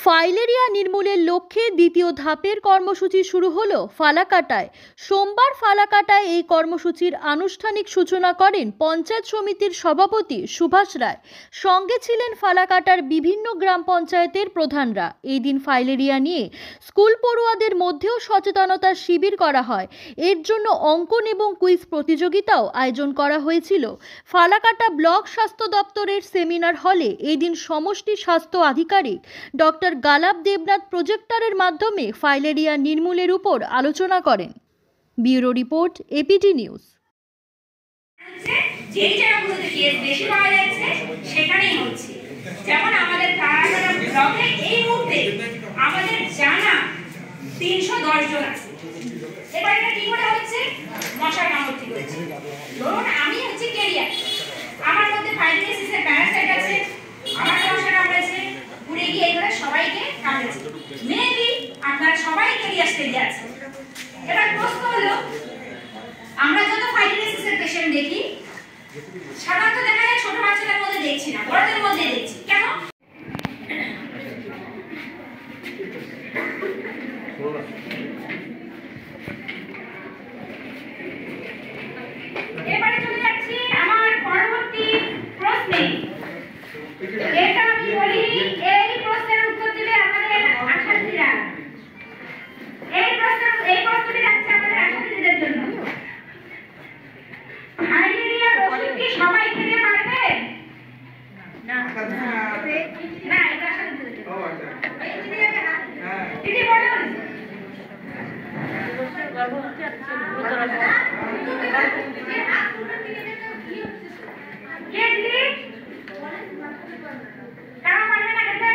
Filaria নির্মূলের লক্ষ্যে দ্বিতীয় ধাপের কর্মসূচি শুরু হলো ফালাকাটায়। সোমবার ফালাকাটায় এই কর্মসূচির আনুষ্ঠানিক সূচনা করেন পঞ্চায়েত সমিতির সভাপতি সুভাষ রায়। সঙ্গে ছিলেন ফালাকাটার বিভিন্ন গ্রাম পঞ্চায়েতের প্রধানরা। এই দিন ফাইলেরিয়া নিয়ে স্কুল পড়ুয়াদের মধ্যেও সচেতনতার শিবির করা হয়। এর জন্য অঙ্কন এবং কুইজ প্রতিযোগিতাও আয়োজন করা হয়েছিল। ফালাকাটা ব্লক স্বাস্থ্য দপ্তরের সেমিনার হলে এই দিন সমষ্টি স্বাস্থ্য আধিকারিক ডক্টর গালাব দেবনাথ প্রজেক্টরের মাধ্যমে ফাইলেরিয়া নির্মূলের উপর আলোচনা করেন। Bureau report, apt news. যে জায়গাগুলোতে কেস বেশি পাওয়া যাচ্ছে সেখানেই হচ্ছে। যেমন আমাদের ফালাকাটা ব্লকে এই মুহূর্তে আমাদের জানা 310 জন আছে। এবার এটা কি করে হচ্ছে? মশার কামড় থেকে হচ্ছে। ধরুন আমি হচ্ছে ক্যারিয়ার, আমার মধ্যে ফাইলেরিয়াসিসের প্যারাসাইট আছে, আমার মশা কামড়েছে, উড়ে গিয়ে এগুলো সবাইকে কামড়েছে। মেবি আপনারা সবাই ক্যারিয়ার স্টেজে আছে। এবার প্রশ্ন হলো, আমরা যত ফাইলেরিয়াসিসের পেশেন্ট দেখি সাধারণত দেখা যায় ছোট বাচ্চাদের মধ্যে দেখছি না, বড়দের মধ্যে দেখছি। কেন? এবারে চলে যাচ্ছি আমার পরবর্তী প্রশ্নে। এটা আমি বলি, এই প্রশ্নের উত্তর দিবে আমাদের আশার্থীরা। এই প্রশ্নটি যাচ্ছে আমাদের আশার্থীদের জন্য। ফাইলেরিয়ার ওষুধ কি সবাই খেতে পারবে? না, এটা আশার্থীদের জন্য। দিদি বলুন। কারা পারবে না খেতে?